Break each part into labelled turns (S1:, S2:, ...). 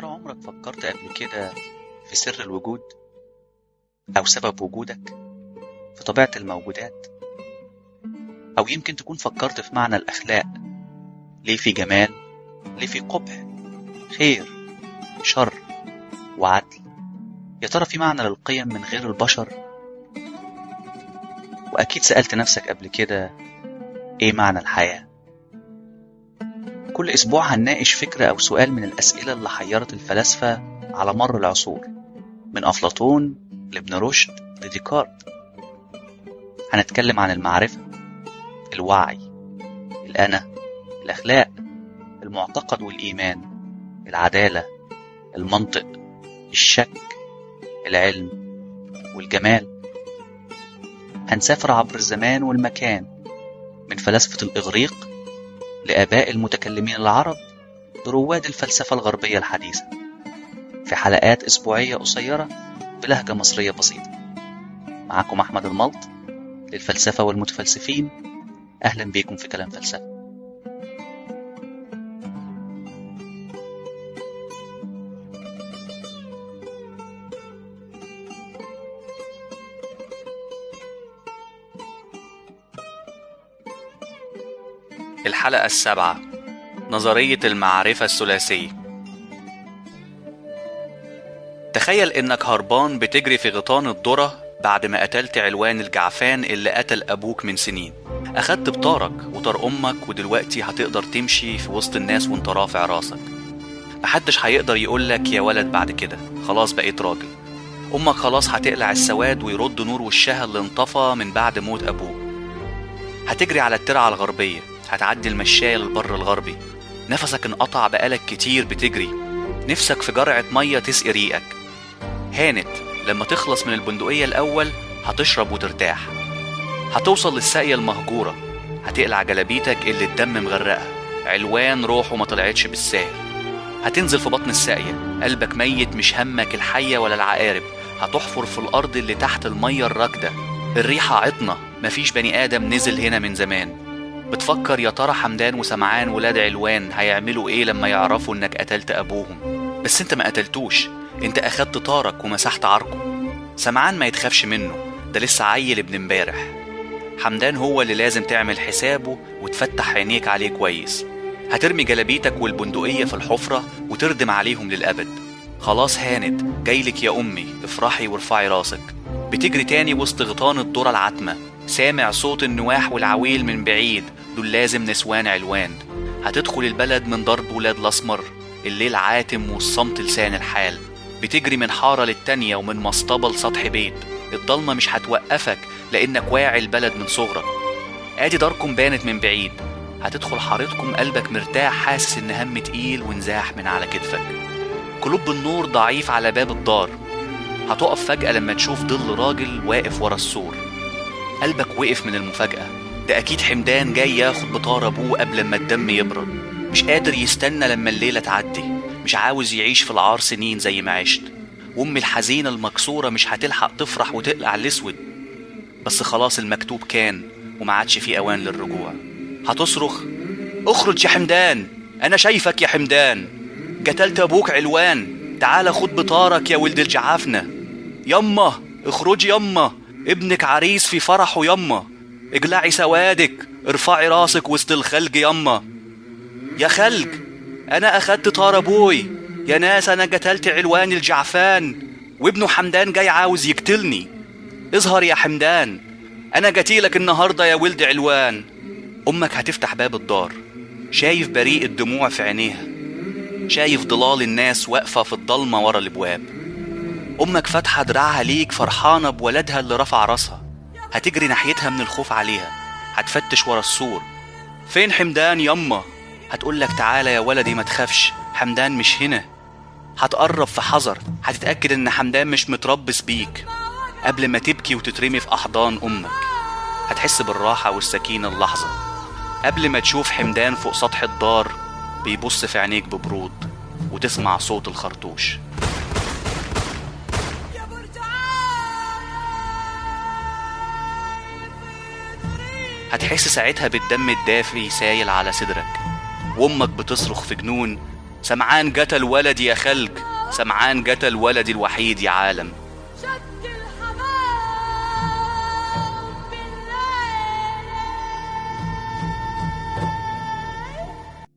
S1: ترى عمرك فكرت قبل كده في سر الوجود أو سبب وجودك في طبيعة الموجودات؟ أو يمكن تكون فكرت في معنى الأخلاق، ليه في جمال، ليه في قبح، خير، شر، وعدل؟ يا ترى في معنى للقيم من غير البشر؟ وأكيد سألت نفسك قبل كده إيه معنى الحياة؟ كل أسبوع هنناقش فكرة أو سؤال من الأسئلة اللي حيرت الفلاسفة على مر العصور، من أفلاطون لابن رشد لديكارت. هنتكلم عن المعرفة، الوعي، الأنا، الأخلاق، المعتقد والإيمان، العدالة، المنطق، الشك، العلم، والجمال. هنسافر عبر الزمان والمكان، من فلاسفة الإغريق لآباء المتكلمين العرب لرواد الفلسفة الغربية الحديثة، في حلقات أسبوعية قصيرة بلهجة مصرية بسيطة. معكم أحمد الملط للفلسفة والمتفلسفين. أهلا بيكم في كلام فلسفة.
S2: الحلقة 7، نظرية المعرفة الثلاثية. تخيل إنك هربان بتجري في غيطان الذرة بعد ما قتلت علوان الجعفان اللي قتل أبوك من سنين. أخدت بطارك وطار أمك، ودلوقتي هتقدر تمشي في وسط الناس وانت رافع راسك. محدش هيقدر يقولك يا ولد بعد كده، خلاص بقيت راجل. أمك خلاص هتقلع السواد ويرد نور وشها اللي انطفى من بعد موت أبوك. هتجري على الترعة الغربية، هتعدي المشاية للبر الغربي. نفسك انقطع بقالك كتير بتجري، نفسك في جرعة مية تسقي ريقك. هانت لما تخلص من البندقية الأول هتشرب وترتاح. هتوصل للساقية المهجورة، هتقلع جلابيتك اللي الدم مغرقها، علوان روحه ما طلعتش بالساهل. هتنزل في بطن الساقية، قلبك ميت مش همك الحية ولا العقارب. هتحفر في الأرض اللي تحت المية الراكدة، الريحة عطنة، مفيش بني آدم نزل هنا من زمان. بتفكر يا ترى حمدان وسمعان ولاد علوان هيعملوا ايه لما يعرفوا انك قتلت ابوهم. بس انت ما قتلتوش، انت اخدت طارك ومسحت عرقه. سمعان ما يتخافش منه، ده لسه عيل ابن امبارح. حمدان هو اللي لازم تعمل حسابه وتفتح عينيك عليه كويس. هترمي جلابيتك والبندقية في الحفرة وتردم عليهم للأبد. خلاص هانت، جايلك يا أمي، افرحي وارفعي راسك. بتجري تاني وسط غيطان الذرة العتمة، سامع صوت النواح والعويل من بعيد، دول لازم نسوان علوان. هتدخل البلد من ضرب ولاد الأسمر، الليل عاتم والصمت لسان الحال. بتجري من حارة للتانية ومن مصطبة لسطح بيت، الضلمة مش هتوقفك لأنك واعي البلد من صغرك. ادي داركم بانت من بعيد، هتدخل حارتكم قلبك مرتاح، حاسس ان هم تقيل ونزاح من على كتفك. قلوب النور ضعيف على باب الدار. هتقف فجأة لما تشوف ظل راجل واقف ورا السور. قلبك وقف من المفاجأة، ده أكيد حمدان جاي ياخد بطار أبوه قبل ما الدم يبرد. مش قادر يستنى لما الليلة تعدي، مش عاوز يعيش في العار سنين زي ما عشت. وأم الحزينة المكسورة مش هتلحق تفرح وتقلع الأسود. بس خلاص المكتوب كان وما عادش فيه أوان للرجوع. هتصرخ اخرج يا حمدان، أنا شايفك يا حمدان، قتلت أبوك علوان، تعال خد بطارك يا ولد الجعافنة. يما اخرج يما، ابنك عريس في فرحه يما، اقلعي سوادك، ارفعي راسك وسط الخلق يما. يا خلق، انا اخدت طار ابوي، يا ناس انا قتلت علوان الجعفان، وابنه حمدان جاي عاوز يقتلني. اظهر يا حمدان، انا قتيلك النهاردة يا ولد علوان. امك هتفتح باب الدار، شايف بريء الدموع في عينيها، شايف ضلال الناس واقفة في الضلمة ورا الابواب. امك فاتحة دراعها ليك فرحانة بولدها اللي رفع راسها. هتجري ناحيتها من الخوف عليها، هتفتش ورا السور. فين حمدان يما؟ هتقولك تعالى يا ولدي ما تخافش، حمدان مش هنا. هتقرب في حذر، هتتأكد ان حمدان مش متربص بيك قبل ما تبكي وتترمي في احضان امك. هتحس بالراحة والسكينة اللحظة قبل ما تشوف حمدان فوق سطح الدار بيبص في عينيك ببرود، وتسمع صوت الخرطوش. هتحس ساعتها بالدم الدافي سايل على صدرك، وامك بتصرخ في جنون سمعان جت الولد يا خلق، سمعان جت الولد الوحيد يا عالم.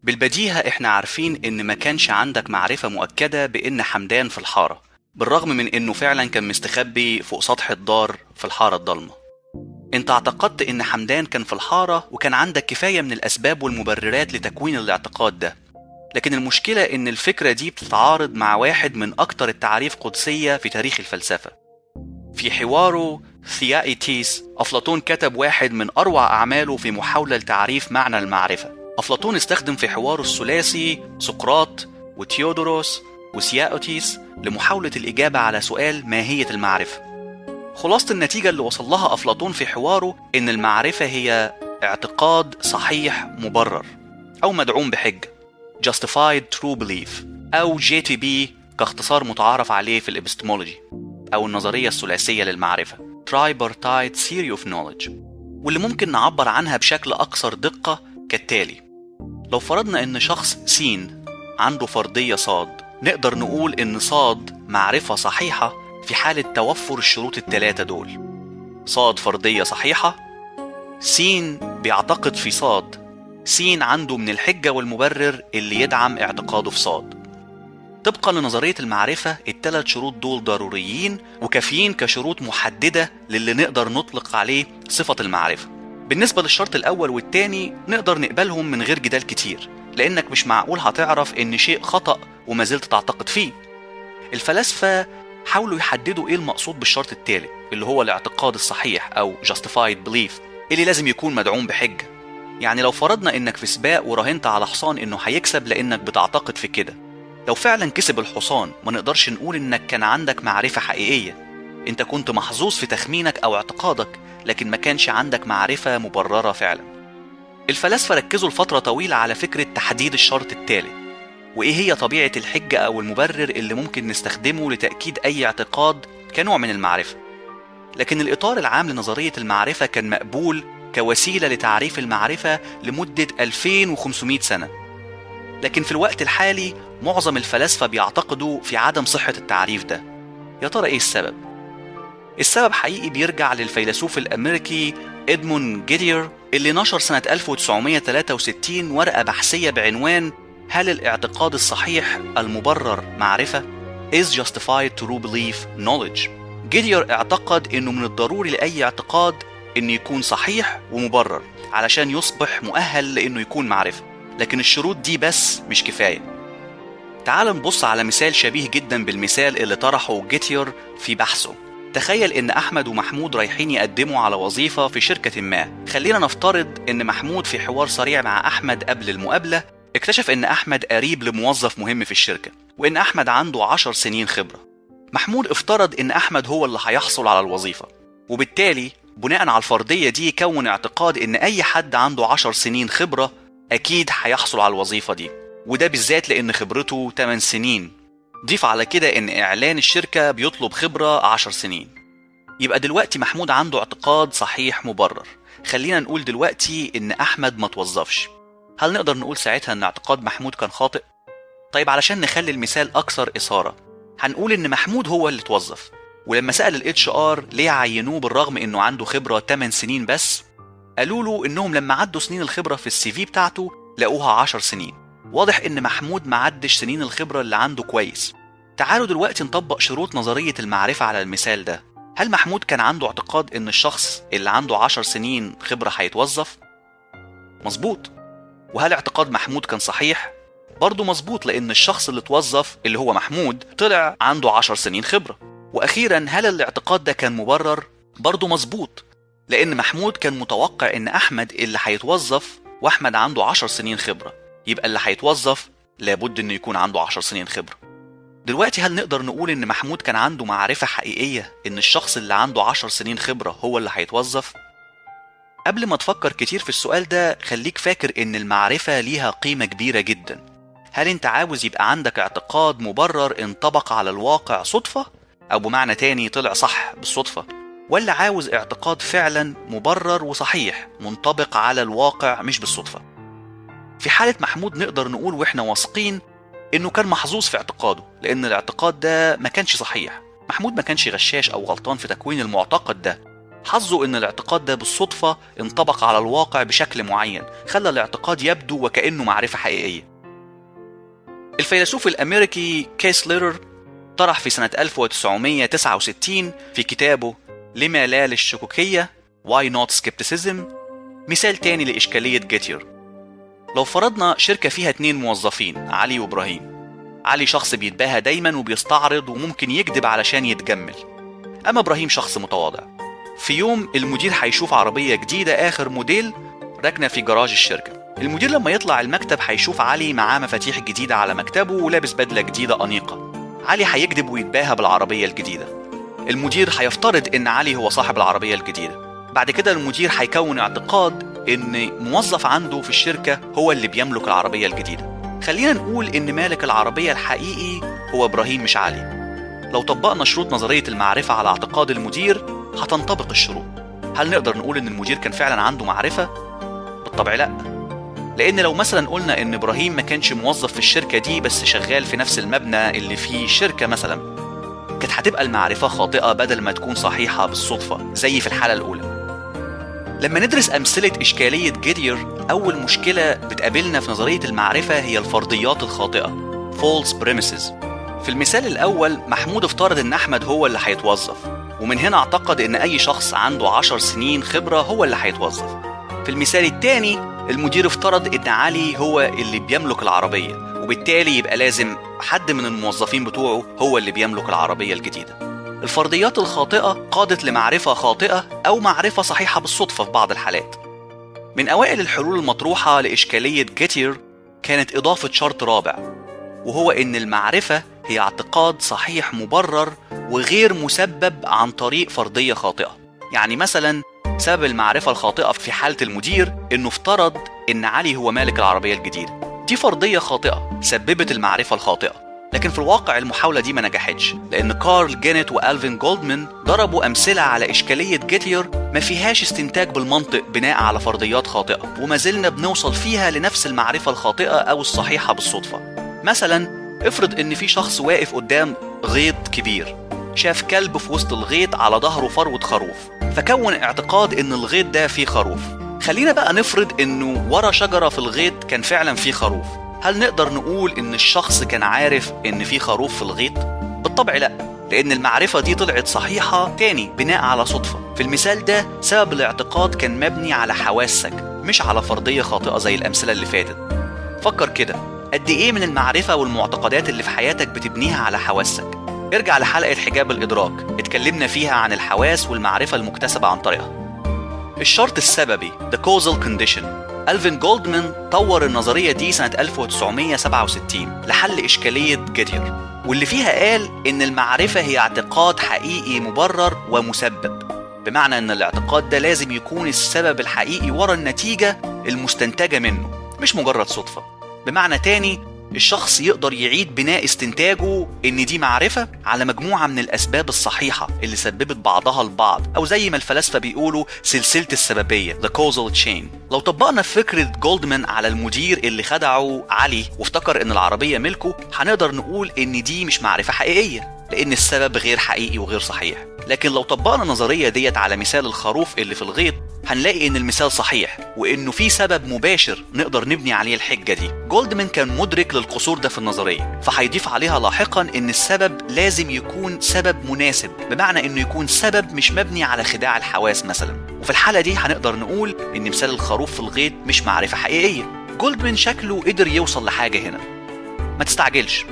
S2: بالبديهة احنا عارفين ان ما كانش عندك معرفة مؤكدة بان حمدان في الحارة، بالرغم من انه فعلا كان مستخبي فوق سطح الدار في الحارة الضلمة. انت اعتقدت ان حمدان كان في الحارة وكان عندك كفاية من الاسباب والمبررات لتكوين الاعتقاد ده، لكن المشكلة ان الفكرة دي بتتعارض مع واحد من اكتر التعاريف قدسية في تاريخ الفلسفة. في حواره ثيائيتيس، أفلاطون كتب واحد من أروع أعماله في محاولة لتعريف معنى المعرفة. أفلاطون استخدم في حواره الثلاثي سقراط وتيودوروس وثيائيتيس لمحاولة الإجابة على سؤال ماهية المعرفة. خلاصة النتيجة اللي وصل لها أفلاطون في حواره إن المعرفة هي اعتقاد صحيح مبرر أو مدعوم بحجة، justified true belief، أو JTB كاختصار متعارف عليه في الإبستمولوجي أو النظرية الثلاثية للمعرفة tripartite theory of knowledge، واللي ممكن نعبر عنها بشكل أكثر دقة كالتالي. لو فرضنا إن شخص س عنده فرضية ص، نقدر نقول إن ص معرفة صحيحة في حالة توفر الشروط الثلاثة دول. ص فرضية صحيحة، س بيعتقد في ص، س عنده من الحجة والمبرر اللي يدعم اعتقاده في ص. طبقا لنظرية المعرفة الثلاث شروط دول ضروريين وكافيين كشروط محددة للي نقدر نطلق عليه صفة المعرفة. بالنسبة للشرط الأول والتاني نقدر نقبلهم من غير جدال كتير، لأنك مش معقول هتعرف إن شيء خطأ وما زلت تعتقد فيه. الفلاسفة حاولوا يحددوا إيه المقصود بالشرط الثالث اللي هو الاعتقاد الصحيح أو justified belief اللي لازم يكون مدعوم بحجة. يعني لو فرضنا إنك في سباق وراهنت على حصان إنه هيكسب لأنك بتعتقد في كده، لو فعلا كسب الحصان ما نقدرش نقول إنك كان عندك معرفة حقيقية، أنت كنت محظوظ في تخمينك أو اعتقادك، لكن ما كانش عندك معرفة مبررة فعلا. الفلاسفة ركزوا لفترة طويلة على فكرة تحديد الشرط الثالث، وإيه هي طبيعة الحجة أو المبرر اللي ممكن نستخدمه لتأكيد أي اعتقاد كنوع من المعرفة. لكن الإطار العام لنظرية المعرفة كان مقبول كوسيلة لتعريف المعرفة لمدة 2500 سنة، لكن في الوقت الحالي معظم الفلاسفة بيعتقدوا في عدم صحة التعريف ده. يا ترى إيه السبب؟ السبب حقيقي بيرجع للفيلسوف الأمريكي إدموند جيدير اللي نشر سنة 1963 ورقة بحثية بعنوان هل الاعتقاد الصحيح المبرر معرفة؟ is justified true belief knowledge. جيدير اعتقد إنه من الضروري لأي اعتقاد إنه يكون صحيح ومبرر علشان يصبح مؤهل لإنه يكون معرفة، لكن الشروط دي بس مش كفاية. تعال نبص على مثال شبيه جدا بالمثال اللي طرحه جيدير في بحثه. تخيل إن أحمد ومحمود رايحين يقدموا على وظيفة في شركة ما. خلينا نفترض إن محمود في حوار سريع مع أحمد قبل المقابلة اكتشف إن أحمد قريب لموظف مهم في الشركة، وإن أحمد عنده 10 سنين خبرة. محمود افترض إن أحمد هو اللي هيحصل على الوظيفة، وبالتالي بناء على الفرضية دي كون اعتقاد إن أي حد عنده 10 سنين خبرة أكيد هيحصل على الوظيفة دي، وده بالذات لأن خبرته 8 سنين. ضيف على كده إن إعلان الشركة بيطلب خبرة 10 سنين. يبقى دلوقتي محمود عنده اعتقاد صحيح مبرر. خلينا نقول دلوقتي إن أحمد ما توظفش. هل نقدر نقول ساعتها إن اعتقاد محمود كان خاطئ؟ طيب علشان نخلي المثال أكثر إثارة هنقول إن محمود هو اللي توظف، ولما سأل ال HR ليه عينوه بالرغم إنه عنده خبرة 8 سنين بس، قالوا له إنهم لما عدوا سنين الخبرة في الCV بتاعته لقوها 10 سنين. واضح إن محمود ما عدش سنين الخبرة اللي عنده كويس. تعالوا دلوقتي نطبق شروط نظرية المعرفة على المثال ده. هل محمود كان عنده اعتقاد إن الشخص اللي عنده 10 سنين خبرة هيتوظف؟ مظبوط. وهل اعتقاد محمود كان صحيح؟ برضو مظبوط، لأن الشخص اللي توظف اللي هو محمود طلع عنده 10 سنين خبرة. وأخيرا هل الاعتقاد ده كان مبرر؟ برضو مظبوط، لأن محمود كان متوقع إن أحمد اللي هيتوظف وأحمد عنده 10 سنين خبرة، يبقى اللي هيتوظف لابد إنه يكون عنده 10 سنين خبرة. دلوقتي هل نقدر نقول إن محمود كان عنده معرفة حقيقية إن الشخص اللي عنده 10 سنين خبرة هو اللي هيتوظف؟ قبل ما تفكر كتير في السؤال ده خليك فاكر إن المعرفة ليها قيمة كبيرة جدا. هل أنت عاوز يبقى عندك اعتقاد مبرر انطبق على الواقع صدفة أو بمعنى تاني طلع صح بالصدفة، ولا عاوز اعتقاد فعلا مبرر وصحيح منطبق على الواقع مش بالصدفة؟ في حالة محمود نقدر نقول وإحنا واثقين إنه كان محظوظ في اعتقاده، لأن الاعتقاد ده ما كانش صحيح. محمود ما كانش غشاش أو غلطان في تكوين المعتقد ده، حظه إن الاعتقاد ده بالصدفة انطبق على الواقع بشكل معين خلى الاعتقاد يبدو وكأنه معرفة حقيقية. الفيلسوف الأمريكي كيس ليرر طرح في سنة 1969 في كتابه لما لا للشكوكية Why Not Skepticism مثال تاني لإشكالية جيتير. لو فرضنا شركة فيها 2 موظفين، علي وإبراهيم. علي شخص بيتباهى دايما وبيستعرض وممكن يكذب علشان يتجمل، أما إبراهيم شخص متواضع. في يوم المدير هيشوف عربية جديدة آخر موديل راكنة في جراج الشركة. المدير لما يطلع المكتب هيشوف علي معاه مفاتيح جديدة على مكتبه ولابس بدلة جديدة أنيقة. علي هيكذب ويتباهى بالعربية الجديدة. المدير هيفترض إن علي هو صاحب العربية الجديدة. بعد كده المدير هيكون اعتقاد إن موظف عنده في الشركة هو اللي بيملك العربية الجديدة. خلينا نقول إن مالك العربية الحقيقي هو إبراهيم مش علي. لو طبقنا شروط نظرية المعرفة على اعتقاد المدير هتنطبق الشروط. هل نقدر نقول إن المدير كان فعلا عنده معرفة؟ بالطبع لأ، لأن لو مثلا قلنا إن إبراهيم ما كانش موظف في الشركة دي بس شغال في نفس المبنى اللي فيه شركة مثلا، كانت هتبقى المعرفة خاطئة بدل ما تكون صحيحة بالصدفة زي في الحالة الأولى. لما ندرس أمثلة إشكالية جيتير، أول مشكلة بتقابلنا في نظرية المعرفة هي الفرضيات الخاطئة false premises. في المثال الأول محمود افترض إن أحمد هو اللي هيتوظف، ومن هنا اعتقد إن أي شخص عنده 10 سنين خبرة هو اللي هيتوظف. في المثال الثاني المدير افترض إن علي هو اللي بيملك العربية، وبالتالي يبقى لازم حد من الموظفين بتوعه هو اللي بيملك العربية الجديدة. الفرضيات الخاطئة قادت لمعرفة خاطئة أو معرفة صحيحة بالصدفة في بعض الحالات. من أوائل الحلول المطروحة لإشكالية جيتير كانت إضافة شرط رابع، وهو إن المعرفة هي اعتقاد صحيح مبرر وغير مسبب عن طريق فرضية خاطئة. يعني مثلا سبب المعرفة الخاطئة في حالة المدير إنه افترض إن علي هو مالك العربية الجديدة. دي فرضية خاطئة سببت المعرفة الخاطئة، لكن في الواقع المحاولة دي ما نجحتش، لأن كارل جينيت وألفين جولدمان ضربوا أمثلة على إشكالية جيتير ما فيهاش استنتاج بالمنطق بناء على فرضيات خاطئة، وما زلنا بنوصل فيها لنفس المعرفة الخاطئة أو الصحيحة بالصدفة. مثلا افرض إن في شخص واقف قدام غيط كبير، شاف كلب في وسط الغيط على ظهره فروة خروف، فكون اعتقاد إن الغيط ده فيه خروف. خلينا بقى نفرض إنه ورا شجرة في الغيط كان فعلا فيه خروف. هل نقدر نقول إن الشخص كان عارف إن في خروف في الغيط؟ بالطبع لأ، لأن المعرفة دي طلعت صحيحة تاني بناء على صدفة. في المثال ده سبب الاعتقاد كان مبني على حواسك مش على فرضية خاطئة زي الأمثلة اللي فاتت. فكر كده، قد إيه من المعرفة والمعتقدات اللي في حياتك بتبنيها على حواسك؟ ارجع لحلقة حجاب الإدراك، اتكلمنا فيها عن الحواس والمعرفة المكتسبة عن طريقها. الشرط السببي The Causal Condition. ألفين جولدمان طور النظرية دي سنة 1967 لحل إشكالية جيتير، واللي فيها قال إن المعرفة هي اعتقاد حقيقي مبرر ومسبب، بمعنى إن الاعتقاد ده لازم يكون السبب الحقيقي ورا النتيجة المستنتجة منه، مش مجرد صدفة. بمعنى تاني، الشخص يقدر يعيد بناء استنتاجه إن دي معرفة على مجموعة من الأسباب الصحيحة اللي سببت بعضها البعض، أو زي ما الفلاسفة بيقولوا سلسلة السببية The Causal Chain. لو طبقنا فكرة جولدمان على المدير اللي خدعه علي وافتكر إن العربية ملكه، هنقدر نقول إن دي مش معرفة حقيقية، لأن السبب غير حقيقي وغير صحيح. لكن لو طبقنا النظرية ديت على مثال الخروف اللي في الغيط، هنلاقي إن المثال صحيح وإنه في سبب مباشر نقدر نبني عليه الحجة دي. جولدمان كان مدرك للقصور ده في النظرية، فهيضيف عليها لاحقا إن السبب لازم يكون سبب مناسب، بمعنى إنه يكون سبب مش مبني على خداع الحواس مثلا. وفي الحالة دي هنقدر نقول إن مثال الخروف في الغيط مش معرفة حقيقية. جولدمان شكله قدر يوصل لحاجة هنا. ما تستعجلش.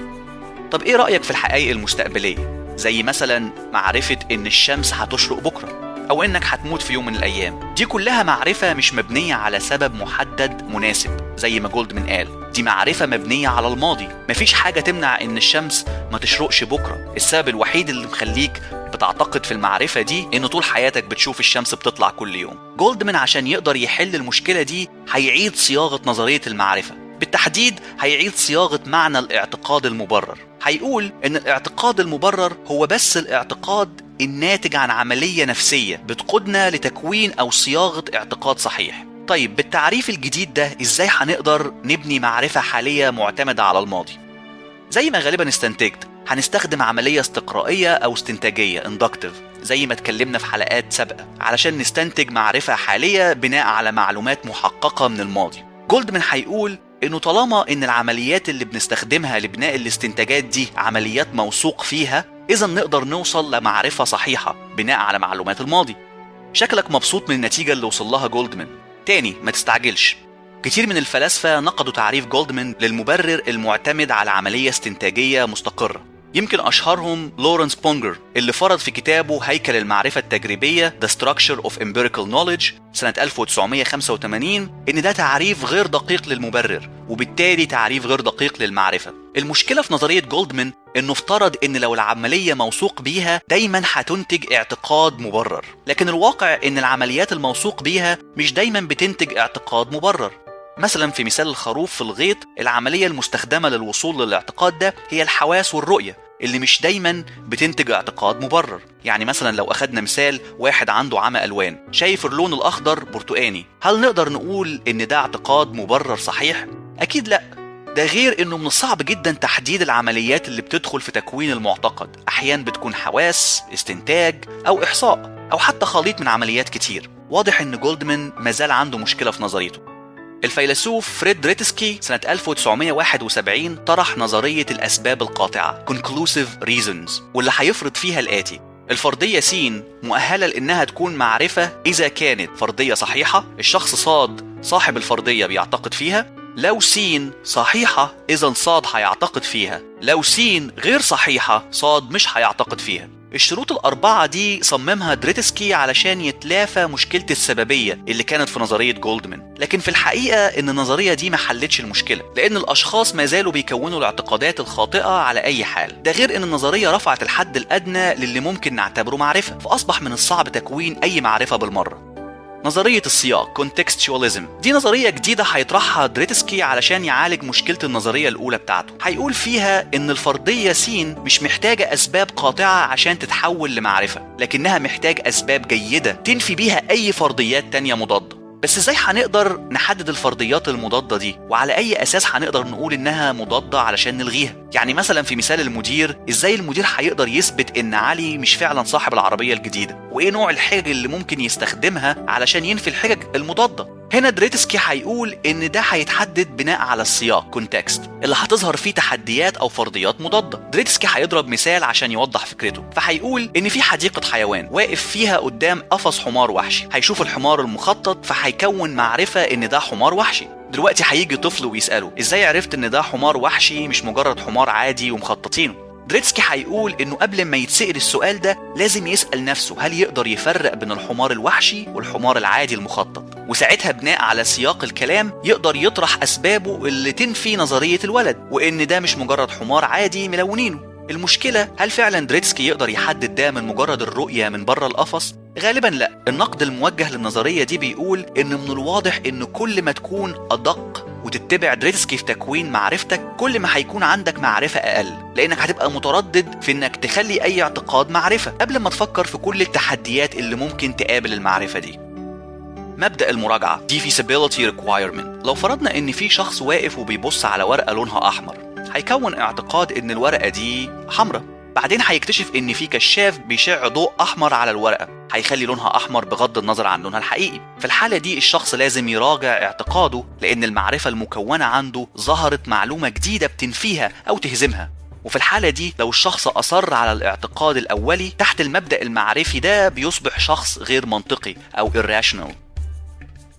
S2: طب إيه رأيك في الحقائق المستقبلية؟ زي مثلا معرفة إن الشمس هتشرق بكرة، أو إنك هتموت في يوم من الأيام. دي كلها معرفة مش مبنية على سبب محدد مناسب زي ما جولدمان قال، دي معرفة مبنية على الماضي. مفيش حاجة تمنع إن الشمس ما تشرقش بكرة. السبب الوحيد اللي مخليك بتعتقد في المعرفة دي إن طول حياتك بتشوف الشمس بتطلع كل يوم. جولدمان عشان يقدر يحل المشكلة دي هيعيد صياغة نظرية المعرفة، بالتحديد هيعيد صياغة معنى الاعتقاد المبرر. هيقول إن الاعتقاد المبرر هو بس الاعتقاد الناتج عن عملية نفسية بتقودنا لتكوين أو صياغة اعتقاد صحيح. طيب بالتعريف الجديد ده إزاي هنقدر نبني معرفة حالية معتمدة على الماضي؟ زي ما غالبا استنتجت هنستخدم عملية استقرائية أو استنتاجية inductive زي ما اتكلمنا في حلقات سابقة علشان نستنتج معرفة حالية بناء على معلومات محققة من الماضي. جولدمان هيقول إنه طالما إن العمليات اللي بنستخدمها لبناء الاستنتاجات دي عمليات موثوق فيها، إذا نقدر نوصل لمعرفة صحيحة بناء على معلومات الماضي. شكلك مبسوط من النتيجة اللي وصل لها جولدمان. تاني، ما تستعجلش. كتير من الفلاسفة نقدوا تعريف جولدمان للمبرر المعتمد على عملية استنتاجية مستقرة. يمكن أشهرهم لورنس بونجر اللي فرض في كتابه هيكل المعرفة التجريبية The Structure of Empirical Knowledge سنة 1985 إن ده تعريف غير دقيق للمبرر وبالتالي تعريف غير دقيق للمعرفة. المشكلة في نظرية جولدمان إنه افترض إن لو العملية موثوق بيها دايما هتنتج اعتقاد مبرر، لكن الواقع إن العمليات الموثوق بيها مش دايما بتنتج اعتقاد مبرر. مثلا في مثال الخروف في الغيط، العملية المستخدمة للوصول للاعتقاد ده هي الحواس والرؤية اللي مش دايما بتنتج اعتقاد مبرر. يعني مثلا لو أخدنا مثال واحد عنده عمى ألوان شايف اللون الأخضر برتقاني، هل نقدر نقول إن ده اعتقاد مبرر صحيح؟ أكيد لأ. ده غير إنه من الصعب جدا تحديد العمليات اللي بتدخل في تكوين المعتقد، أحيانا بتكون حواس، استنتاج أو إحصاء أو حتى خليط من عمليات كتير. واضح إن جولدمان مازال عنده مشكلة في نظريته. الفيلسوف فريد دريتسكي سنة 1971 طرح نظرية الأسباب القاطعة Conclusive Reasons، واللي هيفرض فيها الآتي: الفرضية س مؤهلة لأنها تكون معرفة إذا كانت فرضية صحيحة الشخص صاد صاحب الفرضية بيعتقد فيها، لو س صحيحة إذا صاد هيعتقد فيها، لو س غير صحيحة صاد مش هيعتقد فيها. الشروط الأربعة دي صممها دريتسكي علشان يتلافى مشكلة السببية اللي كانت في نظرية جولدمان، لكن في الحقيقة إن النظرية دي ما حلتش المشكلة، لأن الأشخاص ما زالوا بيكونوا الاعتقادات الخاطئة على أي حال. ده غير إن النظرية رفعت الحد الأدنى للي ممكن نعتبره معرفة، فأصبح من الصعب تكوين أي معرفة بالمرة. نظرية السياق Contextualism دي نظرية جديدة هيطرحها دريتسكي علشان يعالج مشكلة النظرية الأولى بتاعته. هيقول فيها إن الفرضية س مش محتاجة أسباب قاطعة عشان تتحول لمعرفة، لكنها محتاج أسباب جيدة تنفي بيها أي فرضيات تانية مضادة. بس إزاي هنقدر نحدد الفرضيات المضادة دي؟ وعلى أي أساس هنقدر نقول إنها مضادة علشان نلغيها؟ يعني مثلا في مثال المدير، إزاي المدير هيقدر يثبت إن علي مش فعلا صاحب العربية الجديدة؟ وإيه نوع الحجج اللي ممكن يستخدمها علشان ينفي الحجج المضادة؟ هنا دريتسكي هيقول إن ده هيتحدد بناء على السياق كونتكست اللي هتظهر فيه تحديات أو فرضيات مضادة. دريتسكي هيضرب مثال عشان يوضح فكرته، فهيقول إن في حديقة حيوان واقف فيها قدام قفص حمار وحشي، هيشوف الحمار المخطط فهيكون معرفة إن ده حمار وحشي. دلوقتي هيجي طفل ويسأله: إزاي عرفت إن ده حمار وحشي مش مجرد حمار عادي ومخططينه؟ دريتسكي هيقول إنه قبل ما يتسأل السؤال ده لازم يسأل نفسه هل يقدر يفرق بين الحمار الوحشي والحمار العادي المخطط، وساعتها بناء على سياق الكلام يقدر يطرح أسبابه اللي تنفي نظرية الولد وإن ده مش مجرد حمار عادي ملونينه. المشكلة هل فعلا دريتسكي يقدر يحدد ده من مجرد الرؤية من بره القفص؟ غالبا لا. النقد الموجه للنظرية دي بيقول إن من الواضح إن كل ما تكون أدق وتتبع دريتسكي في تكوين معرفتك كل ما هيكون عندك معرفة أقل، لأنك هتبقى متردد في إنك تخلي أي اعتقاد معرفة قبل ما تفكر في كل التحديات اللي ممكن تقابل المعرفة دي. مبدأ المراجعة Defeasibility Requirement. لو فرضنا إن في شخص واقف وبيبص على ورقة لونها أحمر، هيكون اعتقاد إن الورقة دي حمراء، بعدين هيكتشف إن في كشاف بيشع ضوء أحمر على الورقة هيخلي لونها أحمر بغض النظر عن لونها الحقيقي. في الحالة دي الشخص لازم يراجع اعتقاده، لأن المعرفة المكونة عنده ظهرت معلومة جديدة بتنفيها أو تهزمها. وفي الحالة دي لو الشخص أصر على الاعتقاد الأولي تحت المبدأ المعرفي ده بيصبح شخص غير منطقي أو irrational.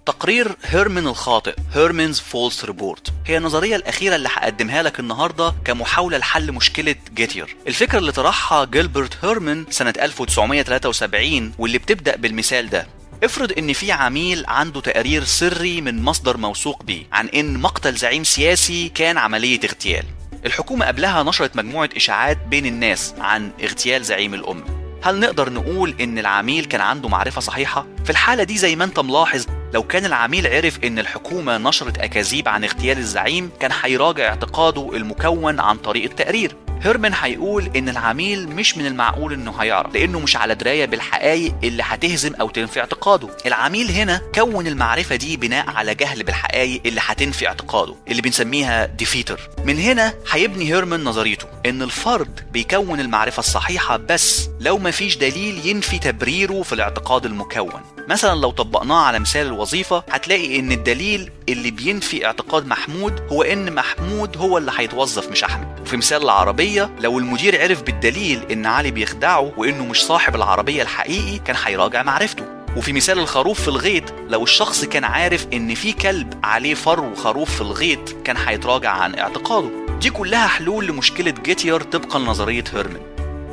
S2: تقرير هيرمان الخاطئ Herman's False Report هي النظرية الأخيرة اللي هقدمها لك النهاردة كمحاولة لحل مشكلة جيتير. الفكرة اللي طرحها جيلبرت هيرمان سنة 1973 واللي بتبدأ بالمثال ده: افرض ان في عميل عنده تقرير سري من مصدر موثوق بيه عن ان مقتل زعيم سياسي كان عملية اغتيال. الحكومة قبلها نشرت مجموعة إشاعات بين الناس عن اغتيال زعيم الأمة. هل نقدر نقول ان العميل كان عنده معرفة صحيحة؟ في الحالة دي زي ما انت ملاحظ، لو كان العميل عرف ان الحكومة نشرت أكاذيب عن اغتيال الزعيم كان هيراجع اعتقاده المكون عن طريق التقرير. هيرمان هيقول إن العميل مش من المعقول إنه هيعرف، لأنه مش على دراية بالحقائق اللي هتهزم أو تنفي اعتقاده. العميل هنا كون المعرفة دي بناء على جهل بالحقائق اللي هتنفي اعتقاده، اللي بنسميها ديفيتر. من هنا هيبني هيرمان نظريته إن الفرد بيكون المعرفة الصحيحة بس لو مفيش دليل ينفي تبريره في الاعتقاد المكون. مثلا لو طبقناه على مثال الوظيفة، هتلاقي إن الدليل اللي بينفي اعتقاد محمود هو إن محمود هو اللي هيتوظف مش أحمد. وفي مثال العربية، لو المدير عرف بالدليل إن علي بيخدعه وإنه مش صاحب العربية الحقيقي، كان هيراجع معرفته. وفي مثال الخروف في الغيط، لو الشخص كان عارف إن في كلب عليه فرو خروف في الغيط، كان هيتراجع عن اعتقاده. دي كلها حلول لمشكلة جيتير طبقا لنظرية هيرمان.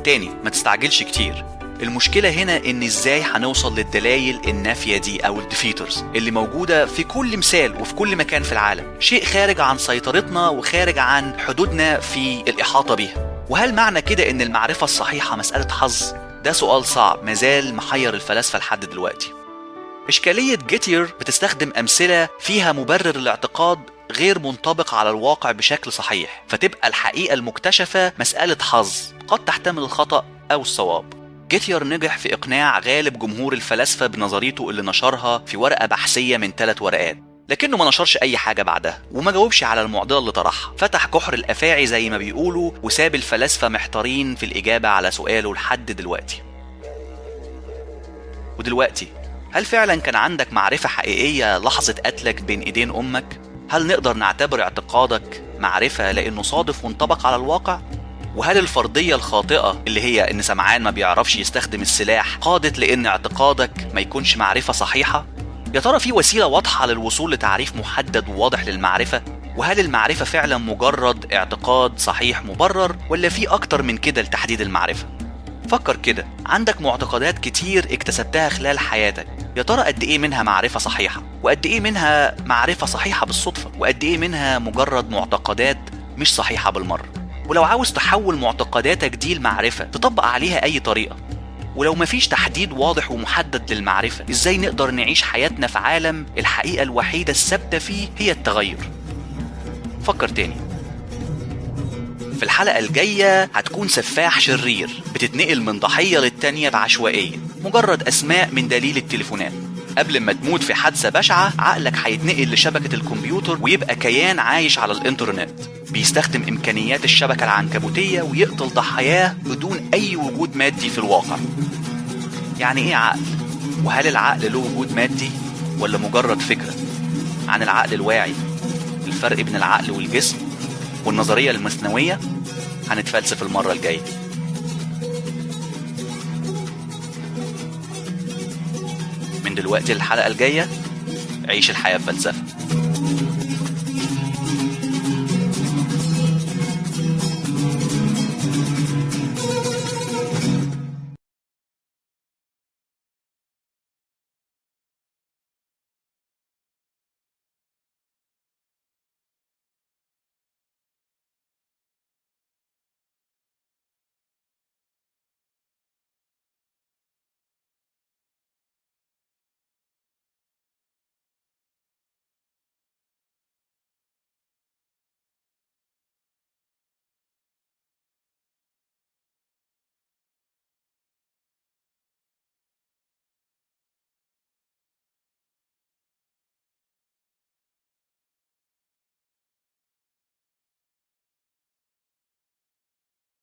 S2: تاني، ما تستعجلش كتير. المشكلة هنا إن إزاي هنوصل للدلائل النافية دي أو الديفيترز اللي موجودة في كل مثال وفي كل مكان في العالم، شيء خارج عن سيطرتنا وخارج عن حدودنا في الإحاطة بيها. وهل معنى كده إن المعرفة الصحيحة مسألة حظ؟ ده سؤال صعب مازال محير الفلاسفة لحد دلوقتي. إشكالية جيتير بتستخدم أمثلة فيها مبرر الاعتقاد غير منطبق على الواقع بشكل صحيح، فتبقى الحقيقة المكتشفة مسألة حظ قد تحتمل الخطأ أو الصواب. جيتير نجح في إقناع غالب جمهور الفلاسفة بنظريته اللي نشرها في ورقة بحثية من 3 ورقات، لكنه ما نشرش أي حاجة بعدها وما جاوبش على المعضلة اللي طرحها. فتح جحر الأفاعي زي ما بيقولوا وساب الفلاسفة محتارين في الإجابة على سؤاله لحد دلوقتي. ودلوقتي، هل فعلا كان عندك معرفة حقيقية لحظة قتلك بين إيدين أمك؟ هل نقدر نعتبر اعتقادك معرفة لأنه صادف وانطبق على الواقع؟ وهل الفرضية الخاطئة اللي هي إن سمعان ما بيعرفش يستخدم السلاح قادت لأن اعتقادك ما يكونش معرفة صحيحة؟ يا ترى في وسيلة واضحة للوصول لتعريف محدد وواضح للمعرفة؟ وهل المعرفة فعلا مجرد اعتقاد صحيح مبرر ولا في أكتر من كده لتحديد المعرفة؟ فكر كده، عندك معتقدات كتير اكتسبتها خلال حياتك، يا ترى قد ايه منها معرفة صحيحة؟ وقد ايه منها معرفة صحيحة بالصدفة؟ وقد ايه منها مجرد معتقدات مش صحيحة بالمرة؟ ولو عاوز تحول معتقداتك دي لمعرفة، تطبق عليها أي طريقة. ولو مفيش تحديد واضح ومحدد للمعرفة، إزاي نقدر نعيش حياتنا في عالم الحقيقة الوحيدة الثابتة فيه هي التغير؟ فكر تاني. في الحلقة الجاية هتكون سفاح شرير بتتنقل من ضحية للتانية بعشوائية، مجرد أسماء من دليل التليفونات. قبل ما تموت في حادثة بشعة، عقلك هيتنقل لشبكة الكمبيوتر ويبقى كيان عايش على الإنترنت، بيستخدم إمكانيات الشبكة العنكبوتية ويقتل ضحاياه بدون أي وجود مادي في الواقع. يعني إيه عقل؟ وهل العقل له وجود مادي ولا مجرد فكرة؟ عن العقل الواعي، الفرق بين العقل والجسم، والنظرية المثنوية هنتفلسف المرة الجاية. من دلوقتي الحلقة الجاية، عيش الحياة بفلسفة.